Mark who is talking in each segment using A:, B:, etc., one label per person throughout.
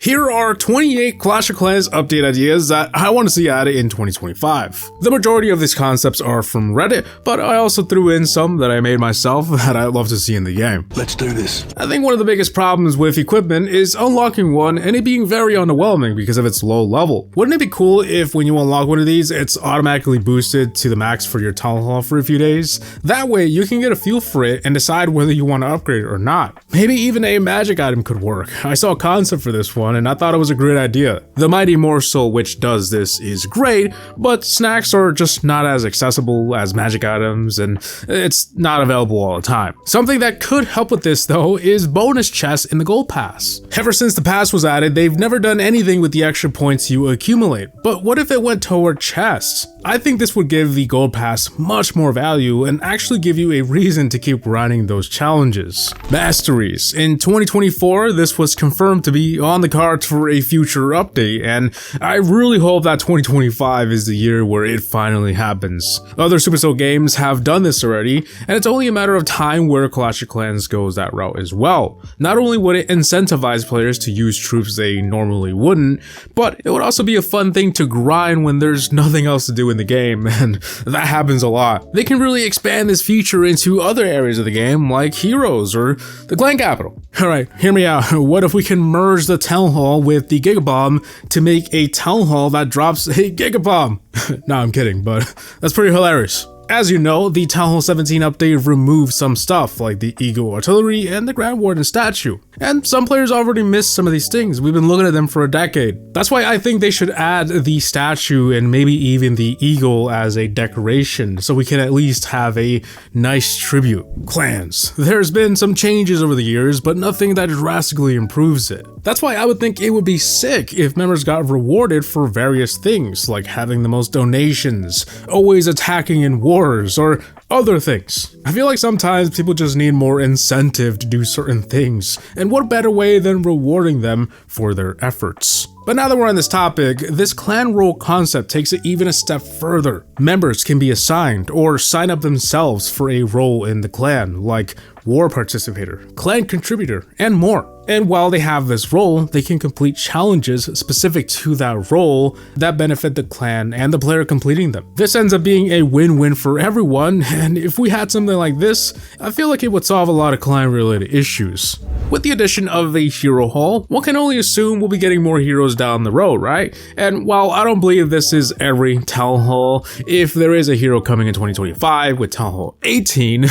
A: Here are 28 Clash of Clans update ideas that I want to see added in 2025. The majority of these concepts are from Reddit, but I also threw in some that I made myself that I'd love to see in the game.
B: Let's do this.
A: I think one of the biggest problems with equipment is unlocking one and it being very underwhelming because of its low level. Wouldn't it be cool if when you unlock one of these, it's automatically boosted to the max for your Town Hall for a few days? That way you can get a feel for it and decide whether you want to upgrade it or not. Maybe even a magic item could work. I saw a concept for this one and I thought it was a great idea. The Mighty Morsel, which does this, is great, but snacks are just not as accessible as magic items and it's not available all the time. Something that could help with this though is bonus chests in the gold pass. Ever since the pass was added, they've never done anything with the extra points you accumulate, but what if it went toward chests? I think this would give the gold pass much more value and actually give you a reason to keep running those challenges. Masteries. In 2024, this was confirmed to be on the cards for a future update, and I really hope that 2025 is the year where it finally happens. Other Supercell games have done this already, and it's only a matter of time where Clash of Clans goes that route as well. Not only would it incentivize players to use troops they normally wouldn't, but it would also be a fun thing to grind when there's nothing else to do in the game, and that happens a lot. They can really expand this feature into other areas of the game like heroes or the clan capital. Alright, hear me out. What if we can merge the Town Hall with the Gigabomb to make a Town Hall that drops a Gigabomb? No, I'm kidding, but that's pretty hilarious. As you know, the Town Hall 17 update removed some stuff like the Eagle Artillery and the Grand Warden statue. And some players already missed some of these things. We've been looking at them for a decade. That's why I think they should add the statue and maybe even the eagle as a decoration so we can at least have a nice tribute. Clans. There's been some changes over the years, but nothing that drastically improves it. That's why I would think it would be sick if members got rewarded for various things like having the most donations, always attacking in wars, or other things. I feel like sometimes people just need more incentive to do certain things, and what better way than rewarding them for their efforts. But now that we're on this topic, this clan role concept takes it even a step further. Members can be assigned or sign up themselves for a role in the clan, like war participator, clan contributor, and more. And while they have this role, they can complete challenges specific to that role that benefit the clan and the player completing them. This ends up being a win-win for everyone, and if we had something like this, I feel like it would solve a lot of clan-related issues. With the addition of a hero hall, one can only assume we'll be getting more heroes down the road, right? And while I don't believe this is every Town Hall, if there is a hero coming in 2025 with Town Hall 18,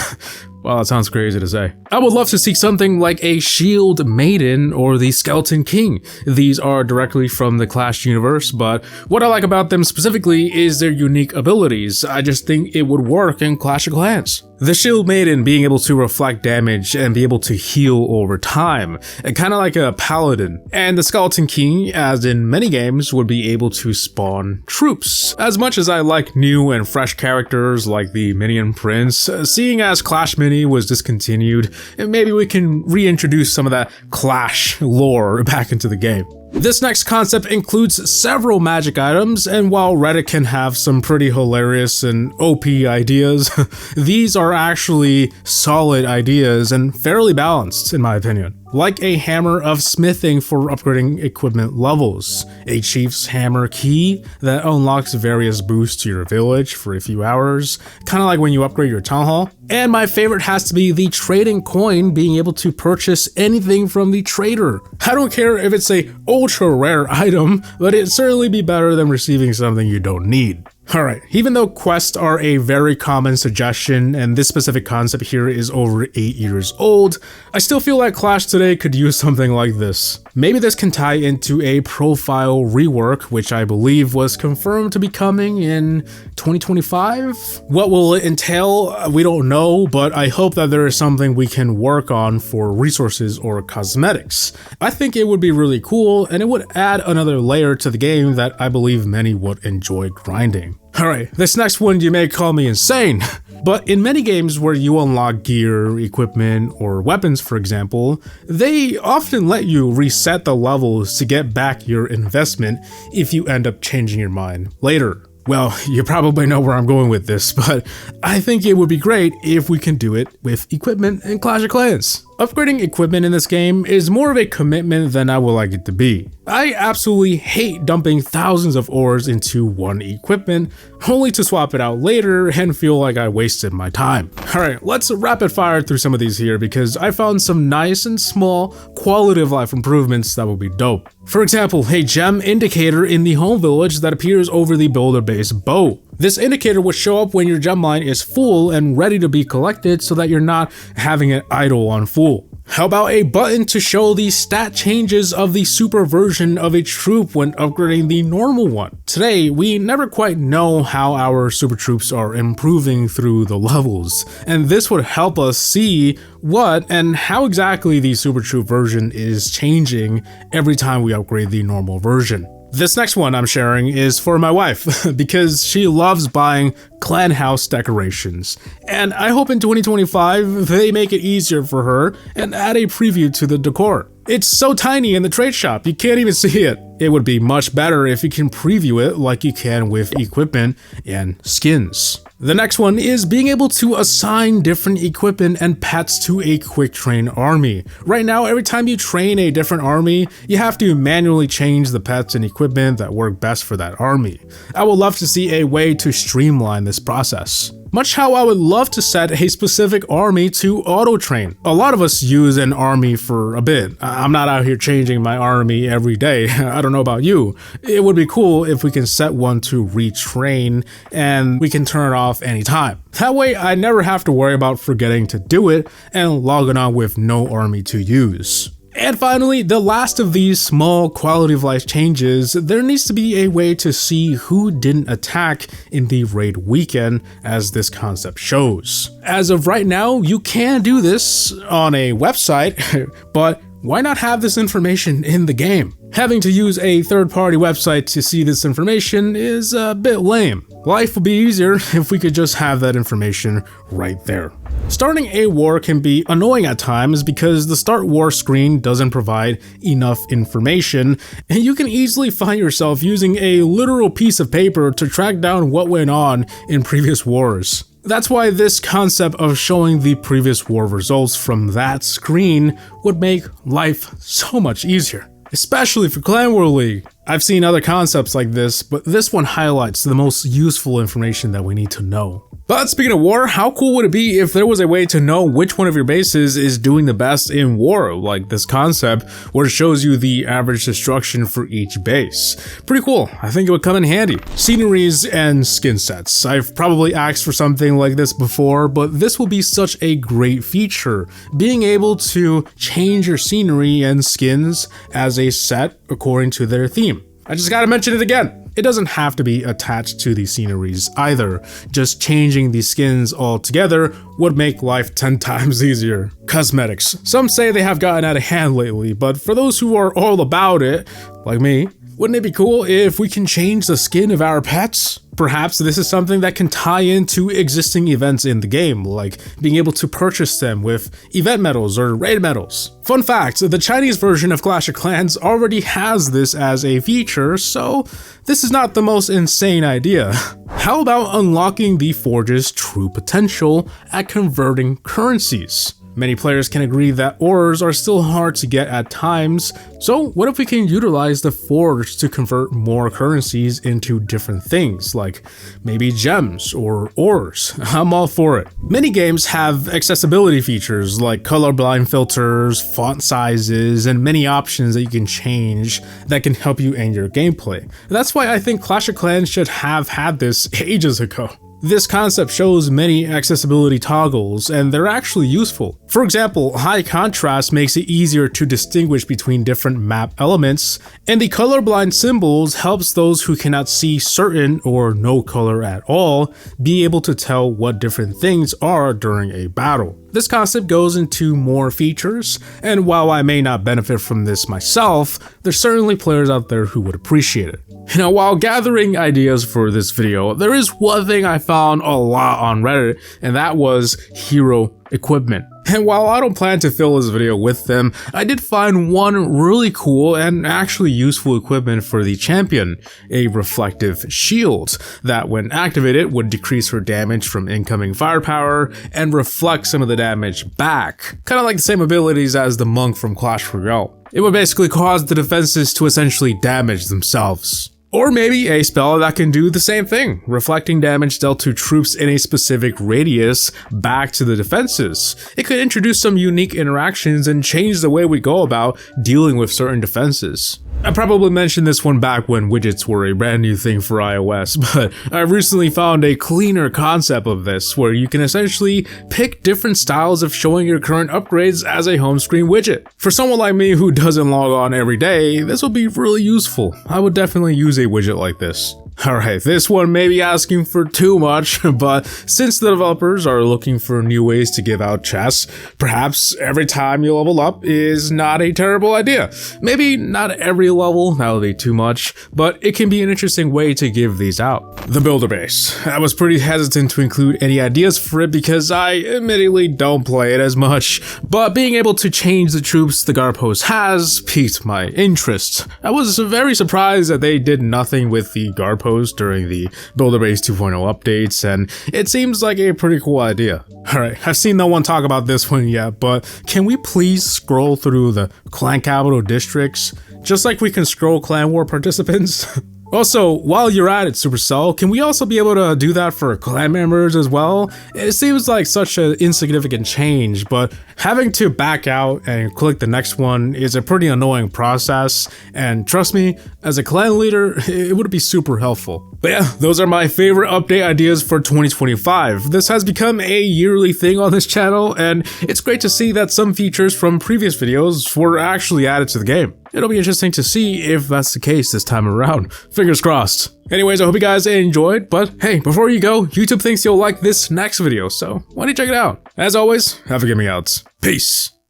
A: well, that sounds crazy to say. I would love to see something like a Shield Maiden or the Skeleton King. These are directly from the Clash universe, but what I like about them specifically is their unique abilities. I just think it would work in Clash of Clans. The Shield Maiden being able to reflect damage and be able to heal over time, kind of like a paladin. And the Skeleton King, as in many games, would be able to spawn troops. As much as I like new and fresh characters like the Minion Prince, seeing as Clash Mini was discontinued, maybe we can reintroduce some of that Clash lore back into the game. This next concept includes several magic items, and while Reddit can have some pretty hilarious and OP ideas, these are actually solid ideas and fairly balanced in my opinion. Like a hammer of smithing for upgrading equipment levels, a chief's hammer key that unlocks various boosts to your village for a few hours, kind of like when you upgrade your town hall. And my favorite has to be the trading coin, being able to purchase anything from the trader. I don't care if it's a ultra rare item, but it'd certainly be better than receiving something you don't need. Alright, even though quests are a very common suggestion and this specific concept here is over 8 years old, I still feel like Clash today could use something like this. Maybe this can tie into a profile rework, which I believe was confirmed to be coming in 2025? What will it entail? We don't know, but I hope that there is something we can work on for resources or cosmetics. I think it would be really cool and it would add another layer to the game that I believe many would enjoy grinding. Alright, this next one you may call me insane, but in many games where you unlock gear, equipment, or weapons for example, they often let you reset the levels to get back your investment if you end up changing your mind later. Well, you probably know where I'm going with this, but I think it would be great if we can do it with equipment in Clash of Clans. Upgrading equipment in this game is more of a commitment than I would like it to be. I absolutely hate dumping thousands of ores into one equipment, only to swap it out later and feel like I wasted my time. Alright, let's rapid fire through some of these here because I found some nice and small quality of life improvements that will be dope. For example, a gem indicator in the home village that appears over the builder base bow. This indicator will show up when your gem line is full and ready to be collected so that you're not having it idle on full. How about a button to show the stat changes of the super version of a troop when upgrading the normal one? Today, we never quite know how our super troops are improving through the levels, and this would help us see what and how exactly the super troop version is changing every time we upgrade the normal version. This next one I'm sharing is for my wife because she loves buying clan house decorations, and I hope in 2025 they make it easier for her and add a preview to the decor. It's so tiny in the trade shop, you can't even see it. It would be much better if you can preview it like you can with equipment and skins. The next one is being able to assign different equipment and pets to a quick train army. Right now, every time you train a different army, you have to manually change the pets and equipment that work best for that army. I would love to see a way to streamline this process. Much how I would love to set a specific army to auto-train. A lot of us use an army for a bit. I'm not out here changing my army every day. I don't know about you. It would be cool if we can set one to retrain and we can turn it off anytime. That way I never have to worry about forgetting to do it and logging on with no army to use. And finally, the last of these small quality of life changes, there needs to be a way to see who didn't attack in the raid weekend as this concept shows. As of right now, you can do this on a website, but why not have this information in the game? Having to use a third-party website to see this information is a bit lame. Life would be easier if we could just have that information right there. Starting a war can be annoying at times because the start war screen doesn't provide enough information, and you can easily find yourself using a literal piece of paper to track down what went on in previous wars. That's why this concept of showing the previous war results from that screen would make life so much easier, especially for Clan War League. I've seen other concepts like this, but this one highlights the most useful information that we need to know. But speaking of war, how cool would it be if there was a way to know which one of your bases is doing the best in war, like this concept where it shows you the average destruction for each base? Pretty cool. I think it would come in handy. Sceneries and skin sets. I've probably asked for something like this before, but this will be such a great feature. Being able to change your scenery and skins as a set according to their theme. I just gotta mention it again. It doesn't have to be attached to the sceneries either. Just changing the skins altogether would make life 10 times easier. Cosmetics. Some say they have gotten out of hand lately, but for those who are all about it, like me, wouldn't it be cool if we can change the skin of our pets? Perhaps this is something that can tie into existing events in the game, like being able to purchase them with event medals or raid medals. Fun fact, the Chinese version of Clash of Clans already has this as a feature, so this is not the most insane idea. How about unlocking the Forge's true potential at converting currencies? Many players can agree that ores are still hard to get at times, so what if we can utilize the Forge to convert more currencies into different things, like maybe gems or ores? I'm all for it. Many games have accessibility features like colorblind filters, font sizes, and many options that you can change that can help you in your gameplay. That's why I think Clash of Clans should have had this ages ago. This concept shows many accessibility toggles, and they're actually useful. For example, high contrast makes it easier to distinguish between different map elements, and the colorblind symbols helps those who cannot see certain or no color at all be able to tell what different things are during a battle. This concept goes into more features, and while I may not benefit from this myself, there's certainly players out there who would appreciate it. Now, while gathering ideas for this video, there is one thing I found a lot on Reddit, and that was hero equipment. And while I don't plan to fill this video with them, I did find one really cool and actually useful equipment for the champion, a reflective shield that when activated would decrease her damage from incoming firepower and reflect some of the damage back, kind of like the same abilities as the monk from Clash Royale. It would basically cause the defenses to essentially damage themselves. Or maybe a spell that can do the same thing, reflecting damage dealt to troops in a specific radius back to the defenses. It could introduce some unique interactions and change the way we go about dealing with certain defenses. I probably mentioned this one back when widgets were a brand new thing for iOS, but I recently found a cleaner concept of this where you can essentially pick different styles of showing your current upgrades as a home screen widget. For someone like me who doesn't log on every day, this will be really useful. I would definitely use a widget like this. Alright, this one may be asking for too much, but since the developers are looking for new ways to give out chests, perhaps every time you level up is not a terrible idea. Maybe not every level, that would be too much, but it can be an interesting way to give these out. The builder base. I was pretty hesitant to include any ideas for it because I admittedly don't play it as much, but being able to change the troops the guard post has piqued my interest. I was very surprised that they did nothing with the guard post during the Builder Base 2.0 updates, and it seems like a pretty cool idea. Alright, I've seen no one talk about this one yet, but can we please scroll through the clan capital districts, just like we can scroll clan war participants? Also, while you're at it, Supercell, can we also be able to do that for clan members as well? It seems like such an insignificant change, but having to back out and click the next one is a pretty annoying process, and trust me, as a clan leader, it would be super helpful. But yeah, those are my favorite update ideas for 2025. This has become a yearly thing on this channel, and it's great to see that some features from previous videos were actually added to the game. It'll be interesting to see if that's the case this time around. Fingers crossed. Anyways, I hope you guys enjoyed, but hey, before you go, YouTube thinks you'll like this next video, so why don't you check it out? As always, Havoc Gaming out. Peace.